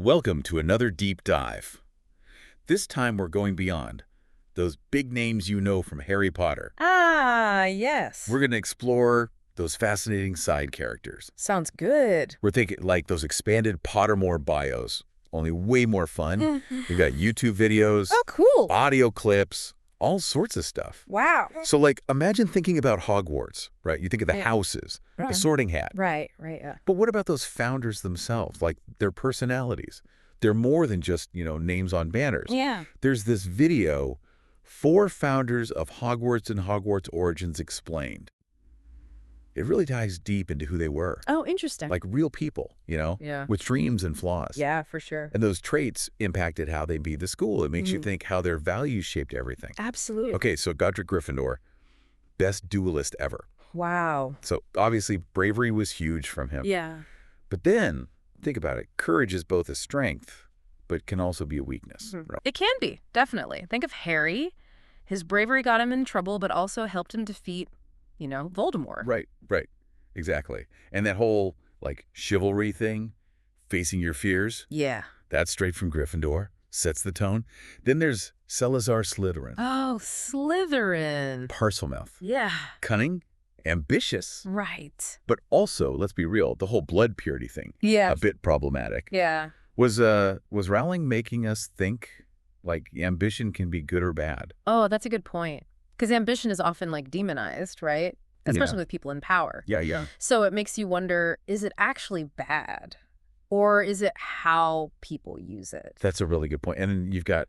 Welcome to another deep dive. This time we're going beyond those big names you know from Harry Potter. Ah, yes. We're going to explore those fascinating side characters. Sounds good. We're thinking like those expanded Pottermore bios, only way more fun. We've got YouTube videos, Oh, cool. audio clips, all sorts of stuff. Wow. So like imagine thinking about Hogwarts, right? You think of the Yeah. houses, the Right. Sorting Hat. Right, yeah. But what about those founders themselves, like their personalities? They're more than just, names on banners. Yeah. There's this video, 4 founders of Hogwarts and Hogwarts Origins Explained. It really dives deep into who they were, Oh, interesting. like real people, Yeah. with dreams and flaws. Yeah, for sure. And those traits impacted how they be the school. It makes you Mhm. think how their values shaped everything. Absolutely. Okay, so Godric Gryffindor, best duelist ever. Wow. So obviously bravery was huge from him. Yeah. But then, think about it, courage is both a strength, but can also be a weakness. Mhm. Right? It can be, definitely. Think of Harry. His bravery got him in trouble, but also helped him defeat, Voldemort. Right, exactly. And that whole, chivalry thing, facing your fears, Yeah. that's straight from Gryffindor, sets the tone. Then there's Salazar Slytherin, Oh, Slytherin. Parselmouth, Yeah. cunning, ambitious, Right. but also, let's be real, the whole blood purity thing, Yeah. a bit problematic. Yeah. Was Rowling making us think, ambition can be good or bad? Oh, that's a good point. Because ambition is often, demonized, right? Especially with people in power. Yeah. So it makes you wonder, is it actually bad? Or is it how people use it? That's a really good point. And then you've got,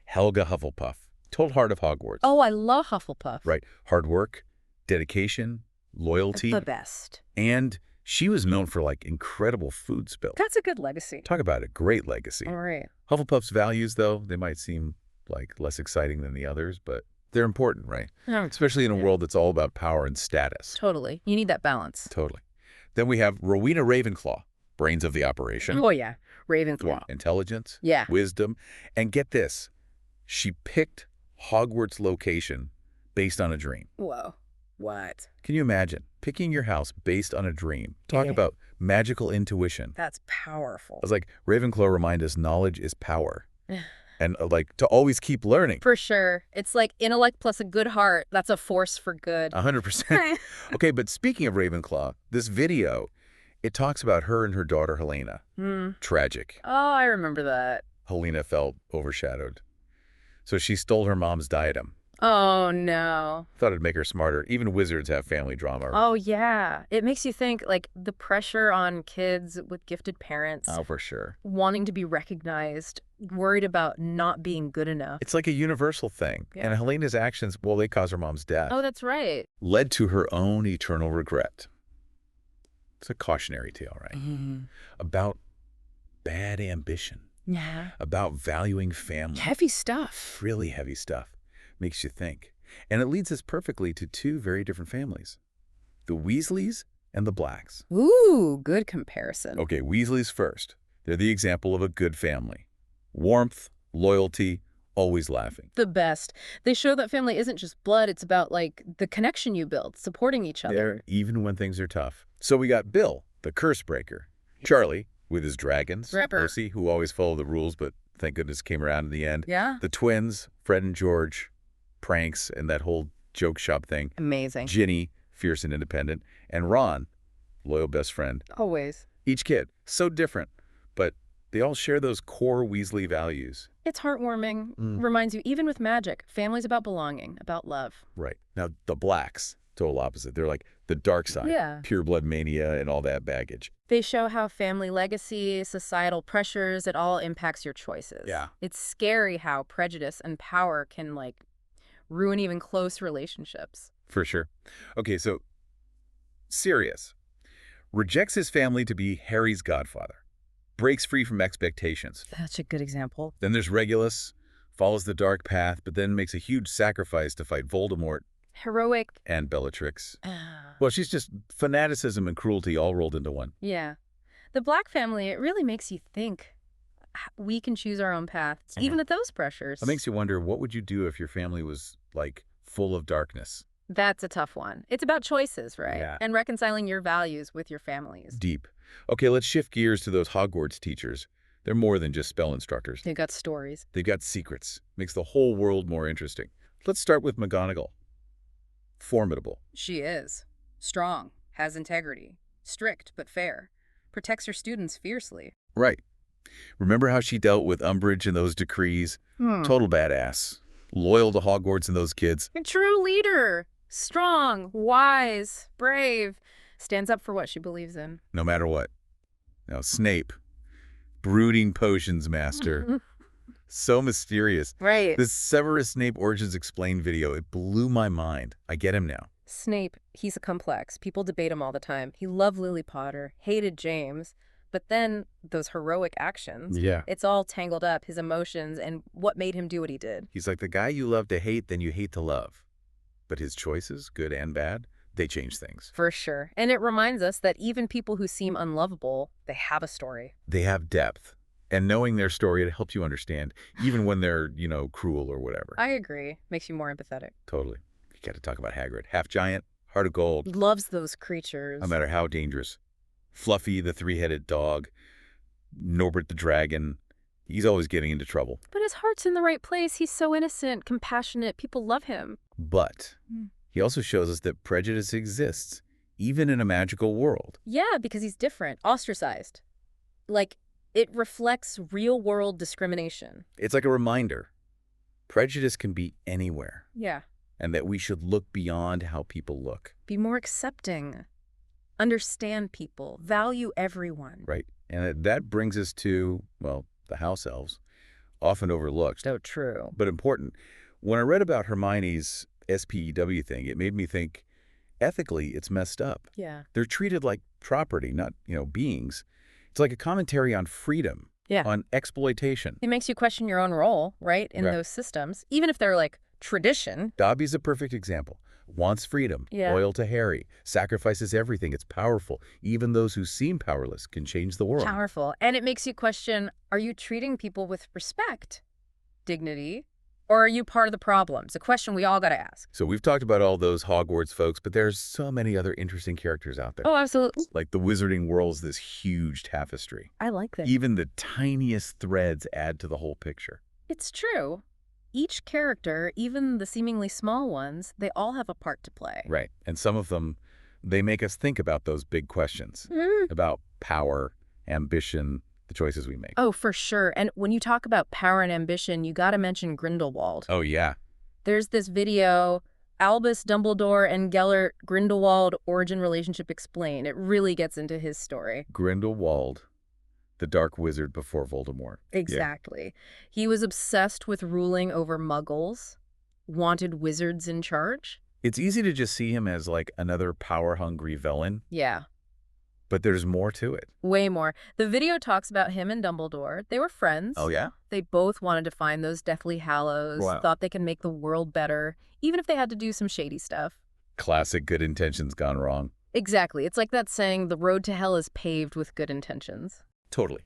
Helga Hufflepuff, total heart of Hogwarts. Oh, I love Hufflepuff. Right. Hard work, dedication, loyalty. The best. And she was known for, incredible food spill. That's a good legacy. Talk about a great legacy. All right. Hufflepuff's values, though, they might seem, less exciting than the others, but they're important, right? Especially in a world that's all about power and status. Totally. You need that balance. Totally. Then we have Rowena Ravenclaw, brains of the operation. Oh, yeah. Ravenclaw. Intelligence, Yeah. wisdom, and get this, she picked Hogwarts' location based on a dream. Whoa. What? Can you imagine picking your house based on a dream? Talk Yeah. about magical intuition. That's powerful. I was like, Ravenclaw remind us knowledge is power. And to always keep learning. For sure. It's like intellect plus a good heart. That's a force for good. 100%. Okay, but speaking of Ravenclaw, this video, it talks about her and her daughter, Helena. Tragic. Oh, I remember that. Helena felt overshadowed. So she stole her mom's diadem. Oh, no. Thought it'd make her smarter. Even wizards have family drama. Oh, yeah. It makes you think, the pressure on kids with gifted parents, Oh, for sure. wanting to be recognized, worried about not being good enough. It's like a universal thing. Yeah. And Helena's actions, well, they caused her mom's death. Oh, that's right. Led to her own eternal regret. It's a cautionary tale, right? About bad ambition. Yeah. About valuing family. Heavy stuff. Really heavy stuff. Makes you think. And it leads us perfectly to 2 very different families. The Weasleys and the Blacks. Ooh, good comparison. Okay, Weasleys first. They're the example of a good family. Warmth, loyalty, always laughing. The best. They show that family isn't just blood. It's about, the connection you build, supporting each other. There, even when things are tough. So we got Bill, the curse breaker. Charlie, with his dragons. Ripper. Percy, who always followed the rules, but thank goodness came around in the end. Yeah. The twins, Fred and George, pranks and that whole joke shop thing. Amazing. Ginny, fierce and independent. And Ron, loyal best friend. Always. Each kid, so different, but they all share those core Weasley values. It's heartwarming. Reminds you, even with magic, family's about belonging, about love. Right. Now, the Blacks, total opposite. They're like the dark side. Yeah. Pure blood mania and all that baggage. They show how family legacy, societal pressures, it all impacts your choices. Yeah. It's scary how prejudice and power can, ruin even close relationships. For sure. Okay, so Sirius rejects his family to be Harry's godfather. Breaks free from expectations. That's a good example. Then there's Regulus, follows the dark path, but then makes a huge sacrifice to fight Voldemort Heroic. and Bellatrix. Well, she's just fanaticism and cruelty all rolled into one. Yeah. The Black family, it really makes you think we can choose our own paths, even with those pressures. It makes you wonder, what would you do if your family was, full of darkness? That's a tough one. It's about choices, right? Yeah. And reconciling your values with your families. Deep. Okay, let's shift gears to those Hogwarts teachers. They're more than just spell instructors. They've got stories. They've got secrets. Makes the whole world more interesting. Let's start with McGonagall. Formidable. She is. Strong, has integrity, strict but fair, protects her students fiercely. Right. Remember how she dealt with Umbridge and those decrees? Total badass. Loyal to Hogwarts and those kids. A true leader. Strong, wise, brave. Stands up for what she believes in. No matter what. Now, Snape. Brooding potions master. So mysterious. Right. This Severus Snape Origins Explained video, it blew my mind. I get him now. Snape, he's a complex. People debate him all the time. He loved Lily Potter, hated James, but then those heroic actions. Yeah. It's all tangled up, his emotions, and what made him do what he did. He's like the guy you love to hate, then you hate to love. But his choices, good and bad, they change things. For sure. And it reminds us that even people who seem unlovable, they have a story. They have depth. And knowing their story, it helps you understand, even when they're, cruel or whatever. I agree. Makes you more empathetic. Totally. You got to talk about Hagrid. Half giant, heart of gold, Loves those creatures. no matter how dangerous. Fluffy, the three-headed dog. Norbert the dragon. He's always getting into trouble. But his heart's in the right place. He's so innocent, compassionate. People love him. But he also shows us that prejudice exists, even in a magical world. Yeah, because he's different, ostracized. Like, it reflects real-world discrimination. It's like a reminder. Prejudice can be anywhere, Yeah. and that we should look beyond how people look. Be more accepting. Understand people. Value everyone. Right. And that brings us to, well, the house elves, often overlooked, So true. but important. When I read about Hermione's SPEW thing, it made me think, ethically, it's messed up. Yeah. They're treated like property, not, beings. It's like a commentary on freedom, Yeah. on exploitation. It makes you question your own role, right, in Right. those systems, even if they're like tradition. Dobby's a perfect example. Wants freedom, Yeah. loyal to Harry, sacrifices everything. It's powerful. Even those who seem powerless can change the world. Powerful. And it makes you question, are you treating people with respect, dignity, or are you part of the problem? It's a question we all got to ask. So we've talked about all those Hogwarts folks, but there's so many other interesting characters out there. Oh, absolutely. Like the wizarding world's this huge tapestry. I like that. Even the tiniest threads add to the whole picture. It's true. Each character, even the seemingly small ones, they all have a part to play. Right. And some of them, they make us think about those big questions Mhm. about power, ambition, the choices we make. Oh, for sure. And when you talk about power and ambition, you got to mention Grindelwald. Oh, yeah. There's this video, Albus Dumbledore and Gellert Grindelwald origin relationship explained. It really gets into his story. Grindelwald, the dark wizard before Voldemort. Exactly. He was obsessed with ruling over muggles, wanted wizards in charge. It's easy to just see him as like another power-hungry villain, Yeah, but there's more to it. way more. The video talks about him and Dumbledore. They were friends. Oh, yeah? They both wanted to find those Deathly Hallows, Wow. thought they could make the world better, even if they had to do some shady stuff. Classic good intentions gone wrong. Exactly. It's like that saying, the road to hell is paved with good intentions. Totally.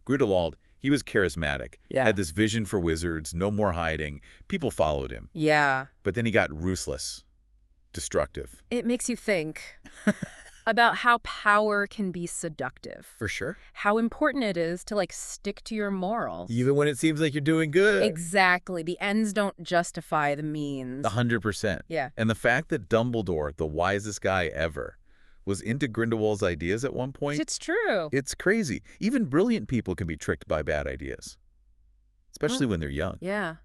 Grindelwald, he was charismatic. Yeah. Had this vision for wizards, no more hiding. People followed him. Yeah. But then he got ruthless, destructive. It makes you think about how power can be seductive. For sure. How important it is to, stick to your morals. Even when it seems like you're doing good. Exactly. The ends don't justify the means. 100%. Yeah. And the fact that Dumbledore, the wisest guy ever, was into Grindelwald's ideas at one point, It's true. it's crazy. Even brilliant people can be tricked by bad ideas, especially when they're young. Yeah.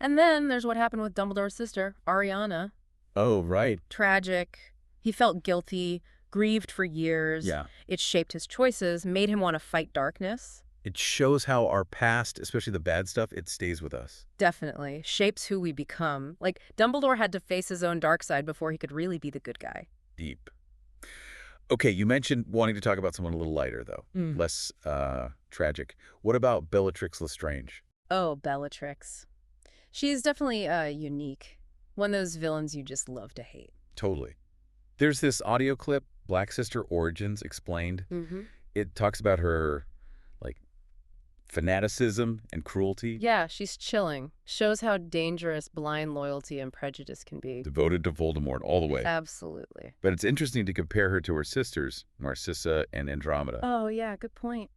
And then there's what happened with Dumbledore's sister, Ariana. Oh, right. Tragic. He felt guilty, grieved for years. Yeah. It shaped his choices, made him want to fight darkness. It shows how our past, especially the bad stuff, it stays with us. Definitely. Shapes who we become. Dumbledore had to face his own dark side before he could really be the good guy. Deep. Okay, you mentioned wanting to talk about someone a little lighter, though. Less tragic. What about Bellatrix Lestrange? Oh, Bellatrix. She's definitely unique. One of those villains you just love to hate. Totally. There's this audio clip, Black Sister Origins Explained. Mm-hmm. It talks about her, fanaticism and cruelty. Yeah, she's chilling. Shows how dangerous blind loyalty and prejudice can be. Devoted to Voldemort all the way. Absolutely. But it's interesting to compare her to her sisters, Narcissa and Andromeda. Oh, yeah, good point.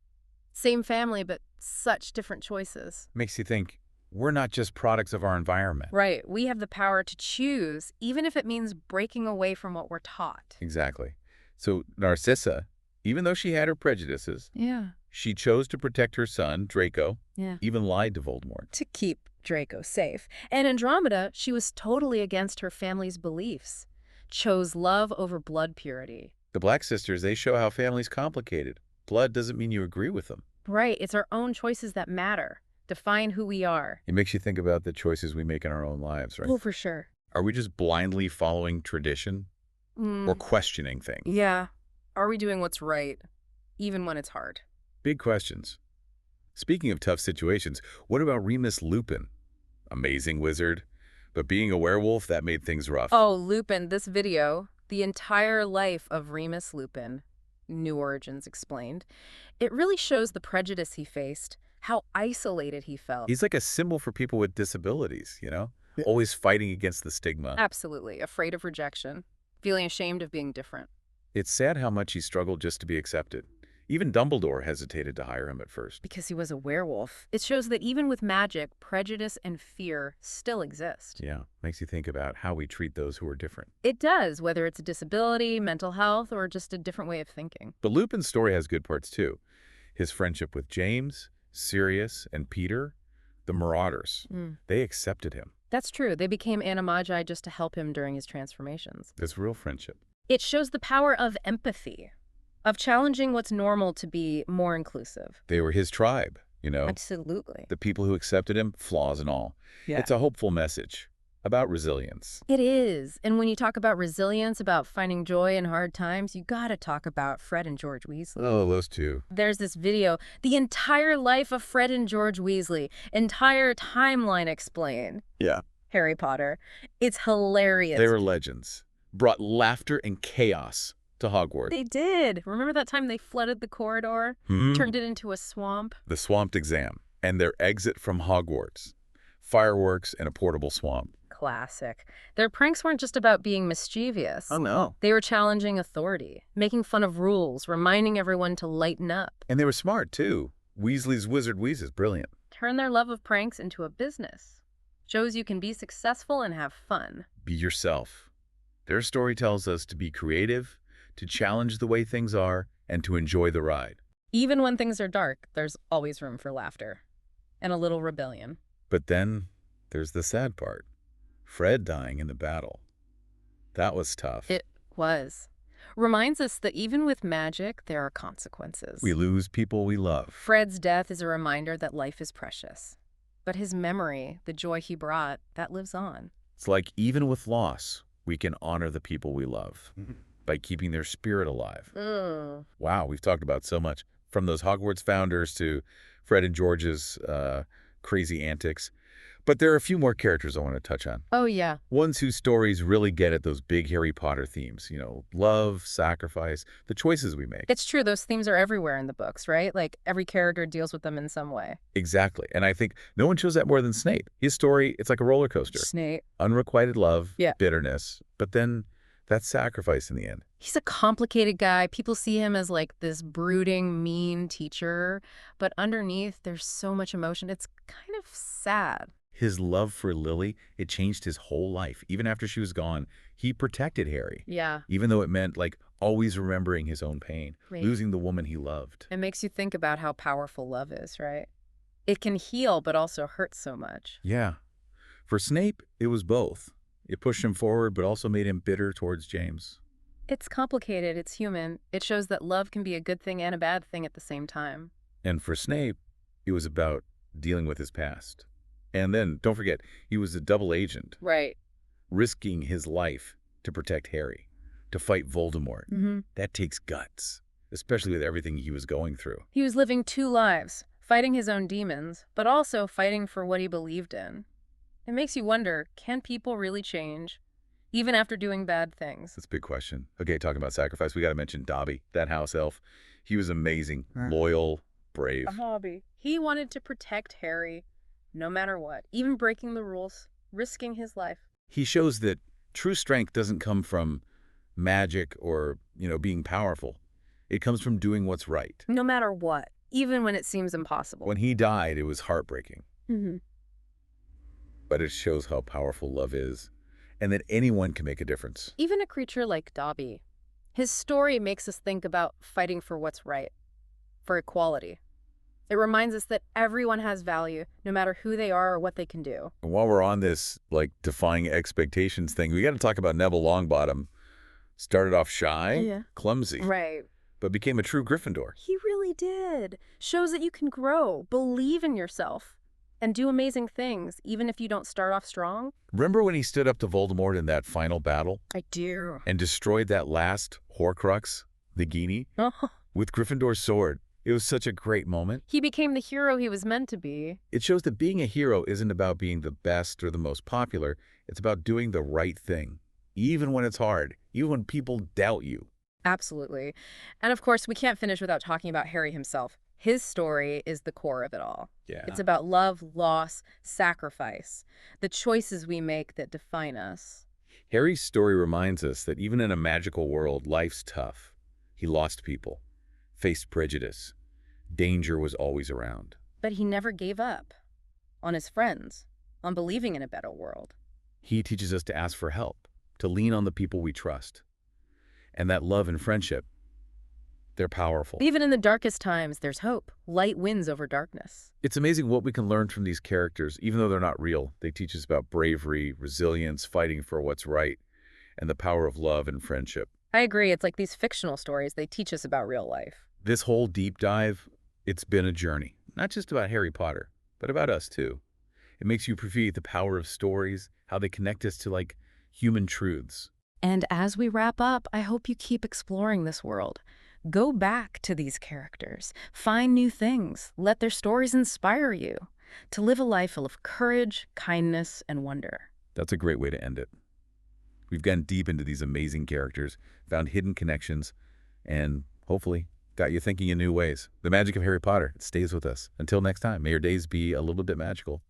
Same family, but such different choices. Makes you think, we're not just products of our environment. Right. We have the power to choose, even if it means breaking away from what we're taught. Exactly. So Narcissa, even though she had her prejudices, Yeah. she chose to protect her son, Draco, Yeah. even lied to Voldemort. To keep Draco safe. And Andromeda, she was totally against her family's beliefs. Chose love over blood purity. The Black Sisters, they show how family's complicated. Blood doesn't mean you agree with them. Right. It's our own choices that matter. Define who we are. It makes you think about the choices we make in our own lives, right? Oh, for sure. Are we just blindly following tradition or questioning things? Yeah. Are we doing what's right, even when it's hard? Big questions. Speaking of tough situations, what about Remus Lupin? Amazing wizard, but being a werewolf, that made things rough. Oh, Lupin, this video, the entire life of Remus Lupin, New Origins explained, it really shows the prejudice he faced, how isolated he felt. He's like a symbol for people with disabilities, you know? Always fighting against the stigma. Absolutely. Afraid of rejection, feeling ashamed of being different. It's sad how much he struggled just to be accepted. Even Dumbledore hesitated to hire him at first. Because he was a werewolf. It shows that even with magic, prejudice and fear still exist. Yeah, makes you think about how we treat those who are different. It does, whether it's a disability, mental health, or just a different way of thinking. But Lupin's story has good parts too. His friendship with James, Sirius, and Peter, the Marauders, they accepted him. That's true. They became animagi just to help him during his transformations. It's real friendship. It shows the power of empathy, of challenging what's normal to be more inclusive. They were his tribe, you know? Absolutely. The people who accepted him, flaws and all. Yeah. It's a hopeful message about resilience. It is. And when you talk about resilience, about finding joy in hard times, you gotta talk about Fred and George Weasley. Oh, those two. There's this video, the entire life of Fred and George Weasley, entire timeline explained. Yeah. Harry Potter. It's hilarious. They were legends. Brought laughter and chaos to Hogwarts. They did. Remember that time they flooded the corridor? Turned it into a swamp? The swamped exam and their exit from Hogwarts. Fireworks and a portable swamp. Classic. Their pranks weren't just about being mischievous. Oh, no. They were challenging authority, making fun of rules, reminding everyone to lighten up. And they were smart, too. Weasley's Wizard Wheeze is brilliant. Turn their love of pranks into a business. Shows you can be successful and have fun. Be yourself. Their story tells us to be creative, to challenge the way things are, and to enjoy the ride. Even when things are dark, there's always room for laughter. And a little rebellion. But then there's the sad part. Fred dying in the battle. That was tough. It was. Reminds us that even with magic, there are consequences. We lose people we love. Fred's death is a reminder that life is precious. But his memory, the joy he brought, that lives on. It's like even with loss, we can honor the people we love by keeping their spirit alive. Wow, we've talked about so much. From those Hogwarts founders to Fred and George's crazy antics. But there are a few more characters I want to touch on. Oh, yeah. Ones whose stories really get at those big Harry Potter themes. You know, love, sacrifice, the choices we make. It's true. Those themes are everywhere in the books, right? Like, every character deals with them in some way. Exactly. And I think no one shows that more than Snape. His story, it's like a roller coaster. Snape. Unrequited love, Yeah. bitterness, but then that sacrifice in the end. He's a complicated guy. People see him as like this brooding, mean teacher. But underneath, there's so much emotion. It's kind of sad. His love for Lily, it changed his whole life. Even after she was gone, he protected Harry. Yeah. Even though it meant, like, always remembering his own pain, Right. losing the woman he loved. It makes you think about how powerful love is, right? It can heal, but also hurt so much. Yeah. For Snape, it was both. It pushed him forward, but also made him bitter towards James. It's complicated. It's human. It shows that love can be a good thing and a bad thing at the same time. And for Snape, it was about dealing with his past. And then, don't forget, he was a double agent, Right. risking his life to protect Harry, to fight Voldemort. That takes guts, especially with everything he was going through. He was living two lives, fighting his own demons, but also fighting for what he believed in. It makes you wonder, can people really change, even after doing bad things? That's a big question. Okay, talking about sacrifice, we got to mention Dobby, that house elf. He was amazing, loyal, brave. A hobby. He wanted to protect Harry, no matter what, even breaking the rules, risking his life. He shows that true strength doesn't come from magic or, being powerful. It comes from doing what's right. No matter what. even when it seems impossible. When he died, it was heartbreaking. Mm-hmm. But it shows how powerful love is and that anyone can make a difference. Even a creature like Dobby. His story makes us think about fighting for what's right, for equality. It reminds us that everyone has value, no matter who they are or what they can do. And while we're on this, like, defying expectations thing, we got to talk about Neville Longbottom. Started off shy, clumsy, Right. but became a true Gryffindor. He really did. Shows that you can grow, believe in yourself, and do amazing things, even if you don't start off strong. Remember when he stood up to Voldemort in that final battle I do. and destroyed that last Horcrux, the Genie, with Gryffindor's sword? It was such a great moment. He became the hero he was meant to be. It shows that being a hero isn't about being the best or the most popular. It's about doing the right thing, even when it's hard, even when people doubt you. Absolutely. And of course, we can't finish without talking about Harry himself. His story is the core of it all. Yeah. It's about love, loss, sacrifice, the choices we make that define us. Harry's story reminds us that even in a magical world, life's tough. He lost people, faced prejudice. Danger was always around. But he never gave up on his friends, on believing in a better world. He teaches us to ask for help, to lean on the people we trust. And that love and friendship, they're powerful. Even in the darkest times, there's hope. Light wins over darkness. It's amazing what we can learn from these characters, even though they're not real. They teach us about bravery, resilience, fighting for what's right, and the power of love and friendship. I agree. It's like these fictional stories, they teach us about real life. This whole deep dive, it's been a journey. Not just about Harry Potter, but about us too. It makes you appreciate the power of stories, how they connect us to, like, human truths. And as we wrap up, I hope you keep exploring this world. Go back to these characters. Find new things. Let their stories inspire you to live a life full of courage, kindness, and wonder. That's a great way to end it. We've gone deep into these amazing characters, found hidden connections, and hopefully got you thinking in new ways. The magic of Harry Potter, it stays with us. Until next time, may your days be a little bit magical.